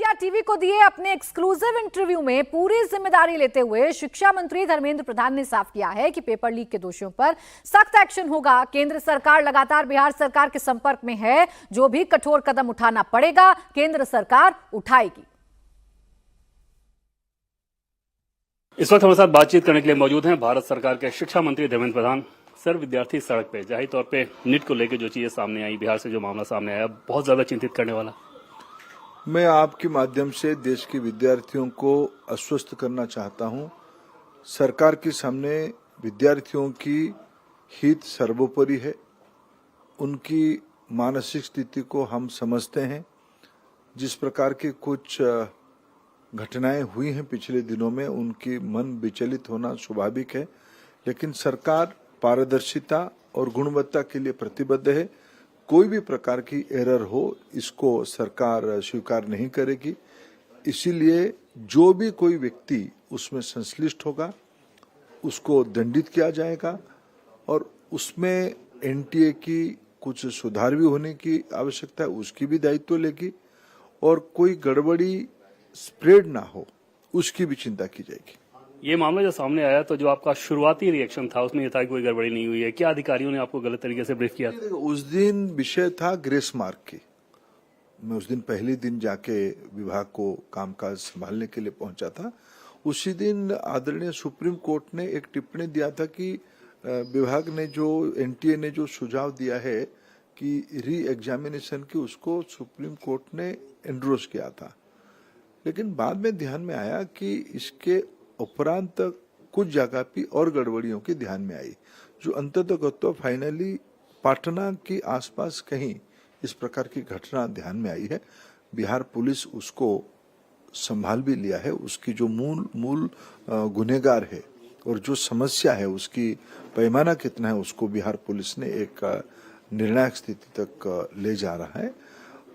India TV को दिए अपने एक्सक्लूसिव इंटरव्यू में पूरी जिम्मेदारी लेते हुए शिक्षा मंत्री धर्मेंद्र प्रधान ने साफ किया है कि पेपर लीक के दोषियों पर सख्त एक्शन होगा। केंद्र सरकार लगातार बिहार सरकार के संपर्क में है, जो भी कठोर कदम उठाना पड़ेगा केंद्र सरकार उठाएगी। इस वक्त हमारे साथ बातचीत करने के लिए मौजूद हैं भारत सरकार के शिक्षा मंत्री धर्मेंद्र प्रधान। सर, विद्यार्थी सड़क पे जाहिर तौर पे नीट को लेकर जो चीजें सामने आई, बिहार से जो मामला सामने आया, बहुत ज्यादा चिंतित करने वाला। मैं आपके माध्यम से देश के विद्यार्थियों को आश्वस्त करना चाहता हूं। सरकार के सामने विद्यार्थियों की हित सर्वोपरि है। उनकी मानसिक स्थिति को हम समझते हैं। जिस प्रकार की कुछ घटनाएं हुई हैं पिछले दिनों में, उनकी मन विचलित होना स्वाभाविक है, लेकिन सरकार पारदर्शिता और गुणवत्ता के लिए प्रतिबद्ध है। कोई भी प्रकार की एरर हो, इसको सरकार स्वीकार नहीं करेगी। इसीलिए जो भी कोई व्यक्ति उसमें संश्लिष्ट होगा उसको दंडित किया जाएगा और उसमें एनटीए की कुछ सुधार भी होने की आवश्यकता है, उसकी भी दायित्व लेगी और कोई गड़बड़ी स्प्रेड ना हो उसकी भी चिंता की जाएगी। ये मामला जो सामने आया तो जो आपका शुरुआती रिएक्शन था उसमें यह था कि कोई गड़बड़ी नहीं हुई है, क्या अधिकारियों ने आपको गलत तरीके से ब्रीफ किया था? उस दिन विषय था ग्रेस मार्क की। मैं उस दिन पहले दिन जाके विभाग को कामकाज संभालने के लिए पहुंचा था। उसी दिन आदरणीय सुप्रीम कोर्ट ने एक टिप्पणी दिया था कि विभाग ने जो एनटीए ने जो सुझाव दिया है कि री एग्जामिनेशन की, उसको सुप्रीम कोर्ट ने एंडोर्स किया था। लेकिन बाद में ध्यान में आया कि इसके उपरांत कुछ जगह पे और गड़बड़ियों की ध्यान में आई, जो अंततः फाइनली पटना के आसपास कहीं इस प्रकार की घटना ध्यान में आई है। बिहार पुलिस उसको संभाल भी लिया है। उसकी जो मूल गुनहगार है और जो समस्या है उसकी पैमाना कितना है, उसको बिहार पुलिस ने एक निर्णायक स्थिति तक ले जा रहा है।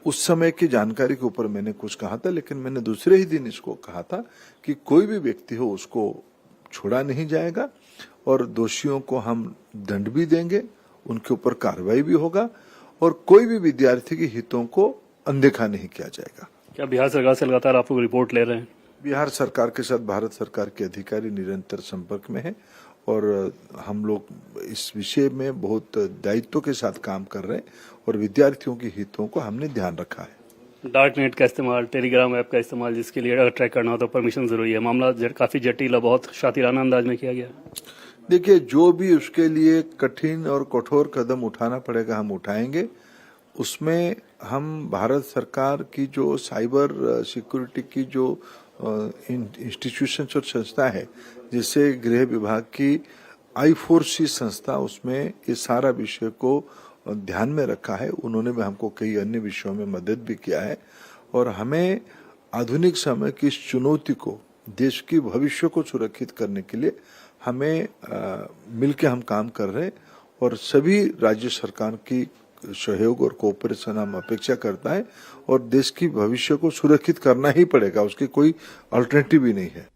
उस समय की जानकारी के ऊपर मैंने कुछ कहा था, लेकिन मैंने दूसरे ही दिन इसको कहा था कि कोई भी व्यक्ति हो उसको छोड़ा नहीं जाएगा और दोषियों को हम दंड भी देंगे, उनके ऊपर कार्रवाई भी होगा और कोई भी विद्यार्थी के हितों को अनदेखा नहीं किया जाएगा। क्या बिहार सरकार से लगातार आप लोग रिपोर्ट ले रहे हैं? बिहार सरकार के साथ भारत सरकार के अधिकारी निरंतर संपर्क में है और हम लोग इस विषय में बहुत दायित्व के साथ काम कर रहे हैं और विद्यार्थियों के हितों को हमने ध्यान रखा है। डार्क नेट का इस्तेमाल, टेलीग्राम ऐप का इस्तेमाल, जिसके लिए अगर ट्रैक करना हो तो परमिशन जरूरी है। मामला काफी जटिल और बहुत शातिराना अंदाज में किया गया। देखिए, जो भी उसके लिए कठिन और कठोर कदम उठाना पड़ेगा हम उठाएंगे। उसमें हम भारत सरकार की जो साइबर सिक्योरिटी की जो इंस्टीट्यूशन और संस्था है, जैसे गृह विभाग की I4C संस्था, उसमें ये सारा विषय को ध्यान में रखा है। उन्होंने भी हमको कई अन्य विषयों में मदद भी किया है और हमें आधुनिक समय की इस चुनौती को, देश की भविष्य को सुरक्षित करने के लिए हमें मिलकर हम काम कर रहे हैं और सभी राज्य सरकार की सहयोग और कोऑपरेशन हम अपेक्षा करता है और देश की भविष्य को सुरक्षित करना ही पड़ेगा, उसकी कोई अल्टरनेटिव ही नहीं है।